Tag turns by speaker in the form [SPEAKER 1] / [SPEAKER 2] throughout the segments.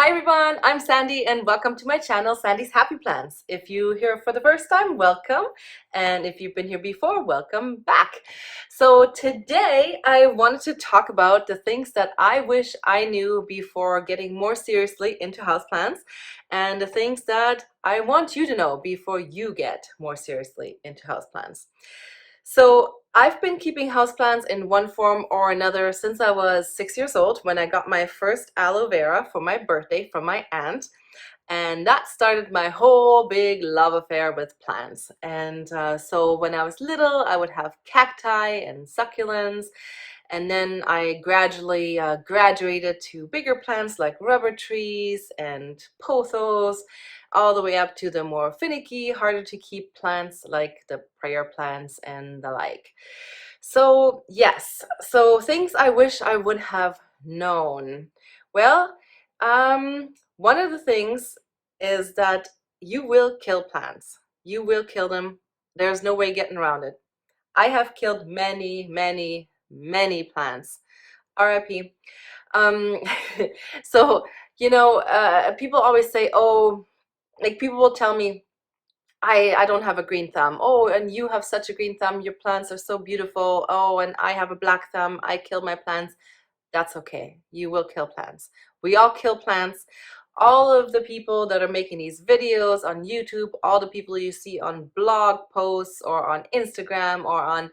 [SPEAKER 1] Hi everyone, I'm Sandy and welcome to my channel, Sandy's Happy Plants. If you're here for the first time, welcome. And if you've been here before, welcome back. So today I wanted to talk about the things that I wish I knew before getting more seriously into houseplants and the things that I want you to know before you get more seriously into houseplants. So I've been keeping houseplants in one form or another since I was 6 years old when I got my first aloe vera for my birthday from my aunt. And that started my whole big love affair with plants. And so when I was little, I would have cacti and succulents. And then I gradually graduated to bigger plants like rubber trees and pothos, all the way up to the more finicky, harder to keep plants like the prayer plants and the like. So yes, so things I wish I would have known. Well, one of the things is that you will kill plants. You will kill them. There's no way getting around it. I have killed many plants. RIP. Um, so, people always say, oh, like people will tell me, I don't have a green thumb. Oh, and you have such a green thumb. Your plants are so beautiful. Oh, and I have a black thumb. I kill my plants. That's okay. You will kill plants. We all kill plants. All of the people that are making these videos on YouTube, all the people you see on blog posts or on Instagram or on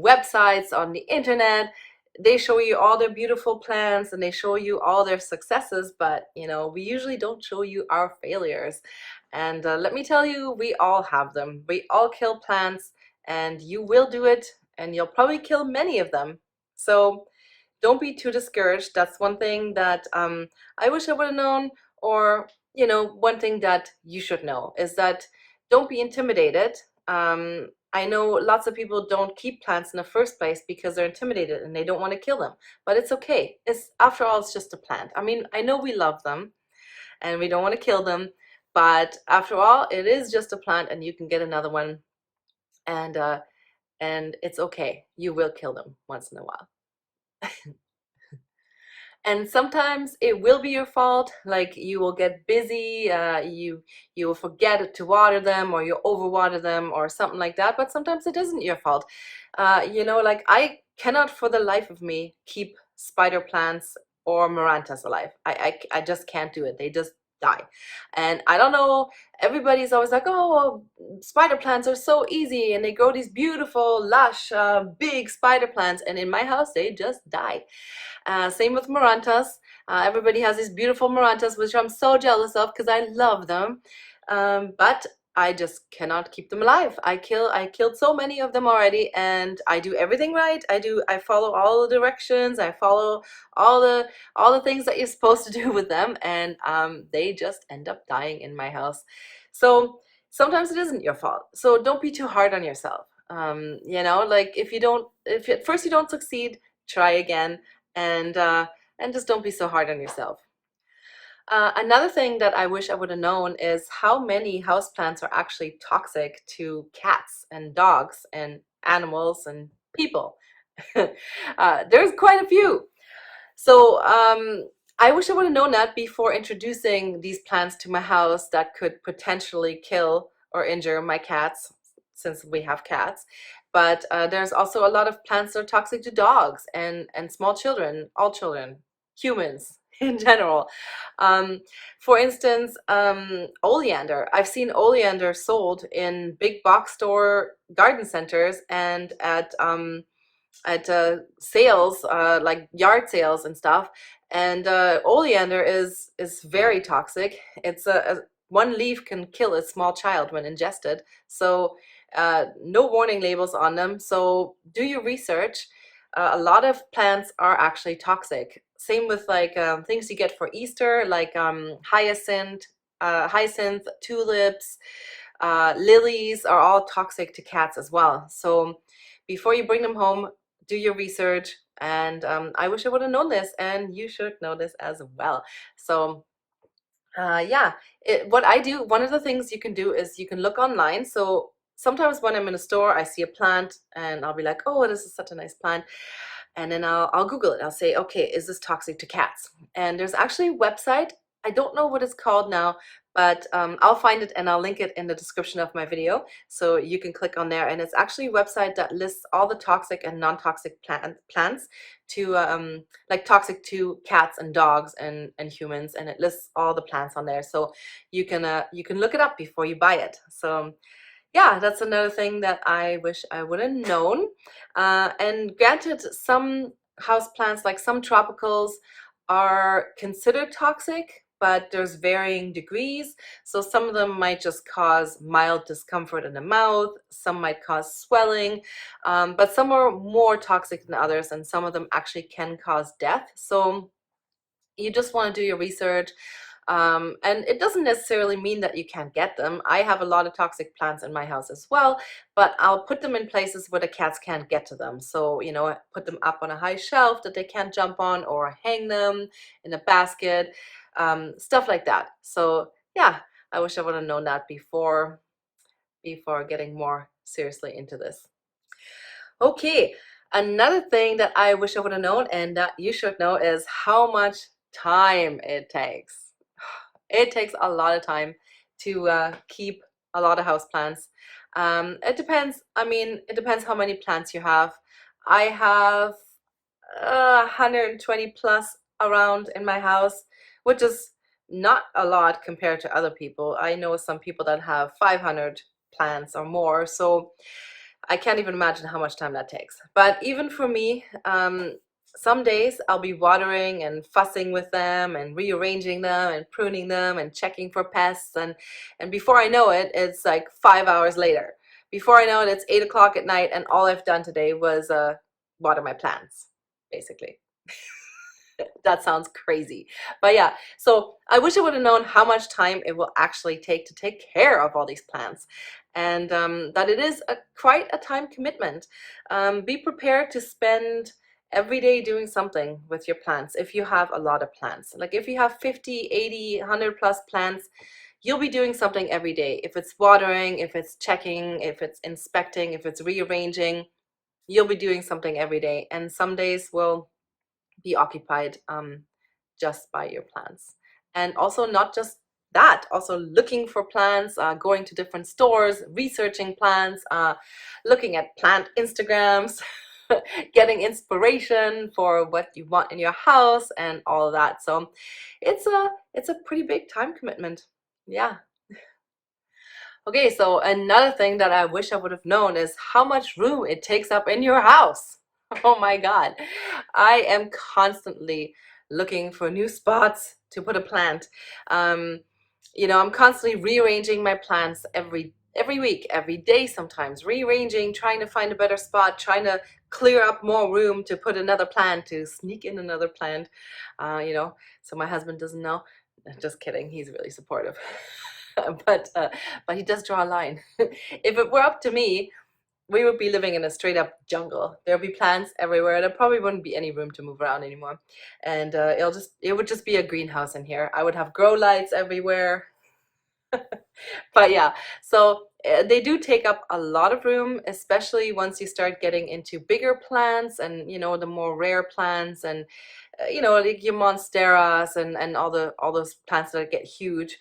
[SPEAKER 1] websites, on the internet, they show you all their beautiful plants and they show you all their successes, but we usually don't show you our failures. And let me tell you, we all have them. We all kill plants and you will do it and you'll probably kill many of them. So don't be too discouraged. That's one thing that I wish I would have known, or one thing that you should know is that don't be intimidated. I know lots of people don't keep plants in the first place because they're intimidated and they don't want to kill them, but it's okay. It's after all, it's just a plant. I mean, I know we love them and we don't want to kill them, but after all, it is just a plant and you can get another one, and and it's okay. You will kill them once in a while. And sometimes it will be your fault, like you will get busy, you will forget to water them or you overwater them or something like that, but sometimes it isn't your fault. Like I cannot for the life of me keep spider plants or marantas alive. I just can't do it. They just die. And I don't know, everybody's always like, oh, spider plants are so easy and they grow these beautiful, lush, big spider plants, and in my house they just die. Same with marantas. Everybody has these beautiful marantas, which I'm so jealous of because I love them. But I just cannot keep them alive. I killed so many of them already, and I do everything right. I follow all the directions. I follow all the things that you're supposed to do with them, and they just end up dying in my house. So sometimes it isn't your fault. So don't be too hard on yourself. Like if at first you don't succeed, try again, and just don't be so hard on yourself. Another thing that I wish I would have known is how many houseplants are actually toxic to cats and dogs and animals and people. There's quite a few. So I wish I would have known that before introducing these plants to my house that could potentially kill or injure my cats, since we have cats. But there's also a lot of plants that are toxic to dogs and small children, all children, humans in general. Um, for instance, oleander. I've seen oleander sold in big box store garden centers and at sales, like yard sales and stuff. And oleander is very toxic. It's one leaf can kill a small child when ingested. So no warning labels on them. So do your research. A lot of plants are actually toxic. Same with like things you get for Easter, like hyacinth, tulips, lilies are all toxic to cats as well. So before you bring them home, do your research. And I wish I would have known this, and you should know this as well. So yeah, what I do, one of the things you can do is you can look online. So sometimes when I'm in a store, I see a plant and I'll be like, oh, this is such a nice plant. And then I'll Google it. I'll say, okay, is this toxic to cats? And there's actually a website I don't know what it's called now, but I'll find it and I'll link it in the description of my video. So you can click on there. And it's actually a website that lists all the toxic and non-toxic plants to like toxic to cats and dogs and humans. And it lists all the plants on there. So you can look it up before you buy it. So yeah, that's another thing that I wish I would have known. And granted, some houseplants, like some tropicals, are considered toxic, but there's varying degrees. So some of them might just cause mild discomfort in the mouth, some might cause swelling, but some are more toxic than others, and some of them actually can cause death. So you just want to do your research. And it doesn't necessarily mean that you can't get them. I have a lot of toxic plants in my house as well, but I'll put them in places where the cats can't get to them. So, you know, put them up on a high shelf that they can't jump on, or hang them in a basket, stuff like that. So yeah, I wish I would have known that before getting more seriously into this. Okay, another thing that I wish I would have known and that you should know is how much time it takes. It takes a lot of time to keep a lot of house plants. It depends. I mean, it depends how many plants you have. I have 120 plus around in my house, which is not a lot compared to other people. I know some people that have 500 plants or more. So I can't even imagine how much time that takes. But even for me, some days I'll be watering and fussing with them and rearranging them and pruning them and checking for pests, and before I know it, it's like 5 hours later. Before I know it, it's 8 o'clock at night, and all I've done today was water my plants, basically. That sounds crazy. But yeah, so I wish I would have known how much time it will actually take to take care of all these plants, and that it is quite a time commitment. Be prepared to spend every day doing something with your plants if you have a lot of plants. Like if you have 50, 80, 100 plus plants, you'll be doing something every day. If it's watering, if it's checking, if it's inspecting, if it's rearranging, you'll be doing something every day. And some days will be occupied just by your plants. And also not just that, also looking for plants, going to different stores, researching plants, looking at plant Instagrams, getting inspiration for what you want in your house and all of that. So it's a pretty big time commitment. Yeah. Okay, so another thing that I wish I would have known is how much room it takes up in your house. Oh my God. I am constantly looking for new spots to put a plant. Um, you know, I'm constantly rearranging my plants every week, every day sometimes, rearranging, trying to find a better spot, trying to clear up more room to put another plant, to sneak in another plant, you know, so my husband doesn't know. Just kidding, he's really supportive. But he does draw a line. If it were up to me, we would be living in a straight up jungle. There'll be plants everywhere. There probably wouldn't be any room to move around anymore. And it would just be a greenhouse in here. I would have grow lights everywhere. But yeah, so they do take up a lot of room, especially once you start getting into bigger plants and, you know, the more rare plants, and you know, like your monsteras and all those plants that get huge.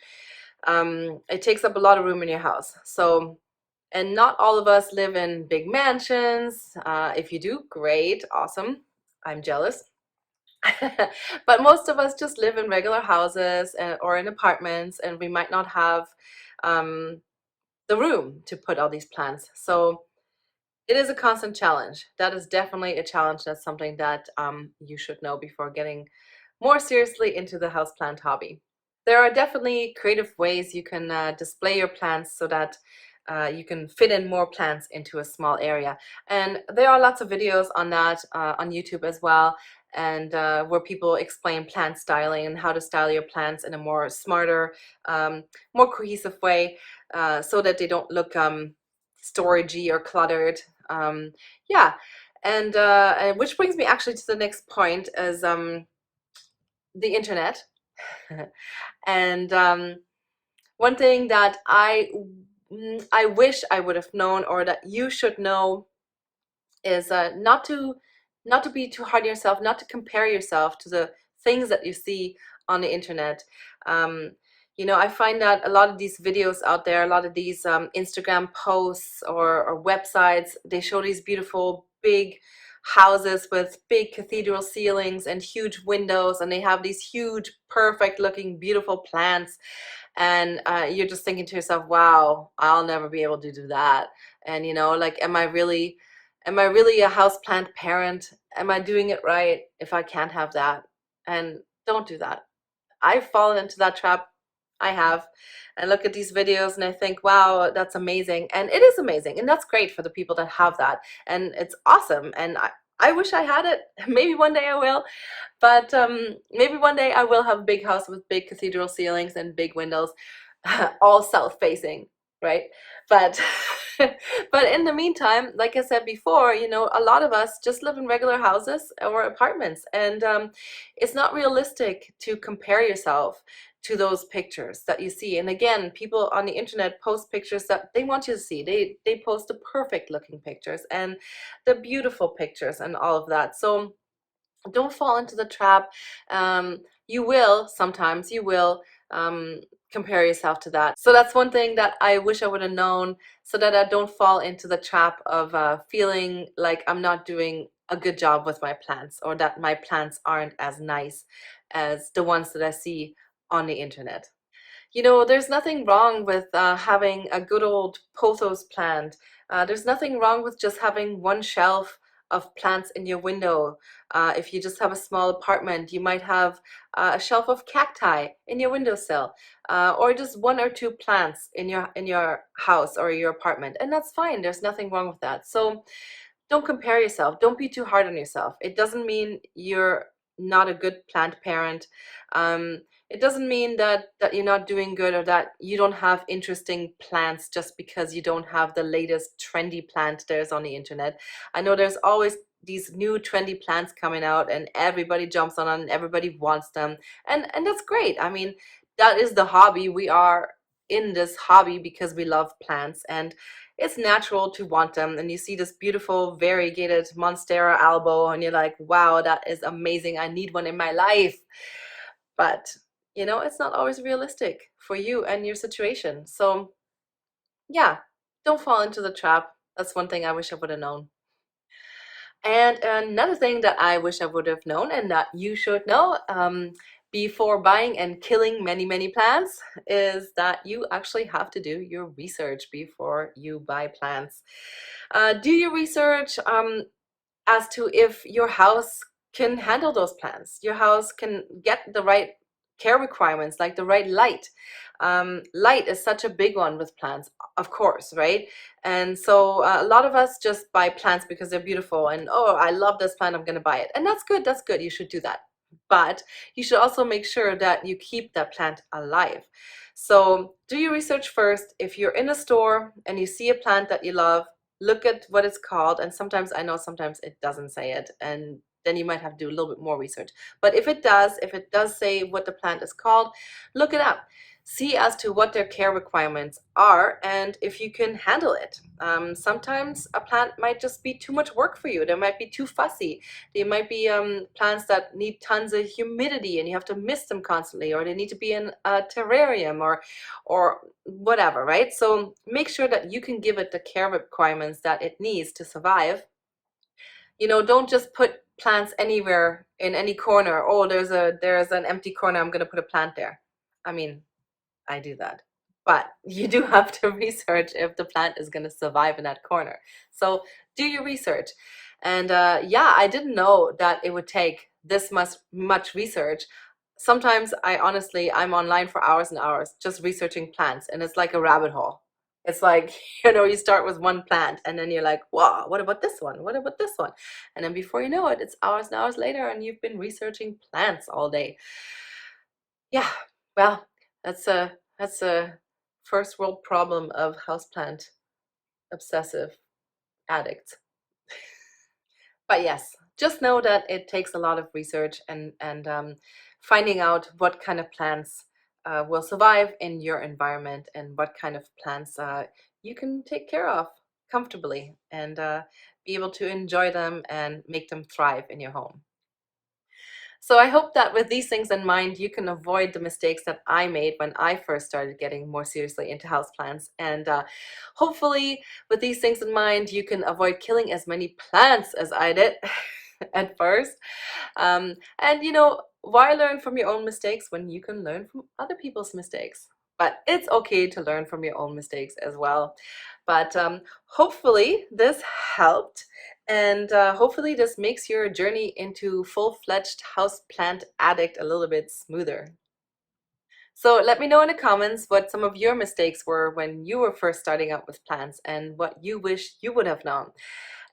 [SPEAKER 1] It takes up a lot of room in your house. So, and not all of us live in big mansions. If you do, great, awesome. I'm jealous. But most of us just live in regular houses or in apartments, and we might not have um, the room to put all these plants. So it is a constant challenge. That is definitely a challenge. That's something that you should know before getting more seriously into the houseplant hobby. There are definitely creative ways you can display your plants so that you can fit in more plants into a small area. And there are lots of videos on that on YouTube as well, and where people explain plant styling and how to style your plants in a more smarter, more cohesive way, so that they don't look storagey or cluttered. Yeah, and which brings me actually to the next point, is the internet. And one thing that I wish I would have known, or that you should know, is not to be too hard on yourself, not to compare yourself to the things that you see on the internet. Um, I find that a lot of these videos out there, a lot of these Instagram posts or websites, they show these beautiful big houses with big cathedral ceilings and huge windows, and they have these huge, perfect looking, beautiful plants. And you're just thinking to yourself, wow, I'll never be able to do that. And like, am I really a houseplant parent? Am I doing it right if I can't have that? And don't do that. I've fallen into that trap. I have. I look at these videos and I think, wow, that's amazing. And it is amazing. And that's great for the people that have that. And it's awesome. And I wish I had it. Maybe one day I will. But maybe one day I will have a big house with big cathedral ceilings and big windows, all south-facing, right? But but in the meantime, like I said before, a lot of us just live in regular houses or apartments, and it's not realistic to compare yourself to those pictures that you see. And again, people on the internet post pictures that they want you to see. They post the perfect looking pictures and the beautiful pictures and all of that. So don't fall into the trap. You will sometimes, you will compare yourself to that. So that's one thing that I wish I would have known, so that I don't fall into the trap of feeling like I'm not doing a good job with my plants, or that my plants aren't as nice as the ones that I see on the internet. There's nothing wrong with having a good old pothos plant. There's nothing wrong with just having one shelf of plants in your window. If you just have a small apartment, you might have a shelf of cacti in your windowsill, or just one or two plants in your house or your apartment, and that's fine. There's nothing wrong with that. So don't compare yourself. Don't be too hard on yourself. It doesn't mean you're not a good plant parent. It doesn't mean that you're not doing good, or that you don't have interesting plants just because you don't have the latest trendy plant there's on the internet. I know there's always these new trendy plants coming out, and everybody jumps on them and everybody wants them. And that's great. I mean, that is the hobby. We are in this hobby because we love plants, and it's natural to want them. And you see this beautiful variegated Monstera albo, and you're like, wow, that is amazing. I need one in my life. But, it's not always realistic for you and your situation. So, yeah, don't fall into the trap. That's one thing I wish I would have known. And another thing that I wish I would have known, and that you should know, before buying and killing many, many plants, is that you actually have to do your research before you buy plants. Do your research as to if your house can handle those plants. Your house can get the right care requirements, like the right light. Light is such a big one with plants, of course, right? And so a lot of us just buy plants because they're beautiful, and oh, I love this plant, I'm going to buy it. And that's good, that's good. You should do that. But you should also make sure that you keep that plant alive. So do your research first. If you're in a store and you see a plant that you love, look at what it's called. And sometimes, I know sometimes it doesn't say it, and then you might have to do a little bit more research. But if it does say what the plant is called, look it up. See as to what their care requirements are and if you can handle it. Sometimes a plant might just be too much work for you. They might be too fussy. They might be plants that need tons of humidity and you have to mist them constantly, or they need to be in a terrarium or whatever, right? So make sure that you can give it the care requirements that it needs to survive. Don't just put plants anywhere in any corner. Oh, there's an empty corner, I'm going to put a plant there. I mean, I do that. But you do have to research if the plant is going to survive in that corner. So do your research. And yeah, I didn't know that it would take this much research. Sometimes I'm online for hours and hours just researching plants, and it's like a rabbit hole. It's like, you start with one plant and then you're like, wow, what about this one? What about this one? And then before you know it, it's hours and hours later and you've been researching plants all day. Yeah, well, that's a first world problem of houseplant obsessive addicts. But yes, just know that it takes a lot of research and finding out what kind of plants will survive in your environment, and what kind of plants you can take care of comfortably, and be able to enjoy them and make them thrive in your home. So I hope that with these things in mind, you can avoid the mistakes that I made when I first started getting more seriously into houseplants. And hopefully, with these things in mind, you can avoid killing as many plants as I did at first. And why learn from your own mistakes when you can learn from other people's mistakes? But it's okay to learn from your own mistakes as well. But hopefully this helped, and hopefully this makes your journey into full-fledged houseplant addict a little bit smoother. So let me know in the comments what some of your mistakes were when you were first starting out with plants and what you wish you would have known.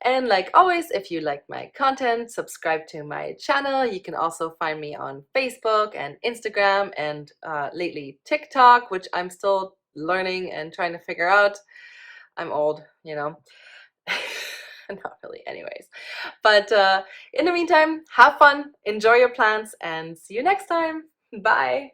[SPEAKER 1] And like always, if you like my content, subscribe to my channel. You can also find me on Facebook and Instagram and lately TikTok, which I'm still learning and trying to figure out. I'm old, you know. Not really, anyways. But in the meantime, have fun, enjoy your plants, and see you next time. Bye.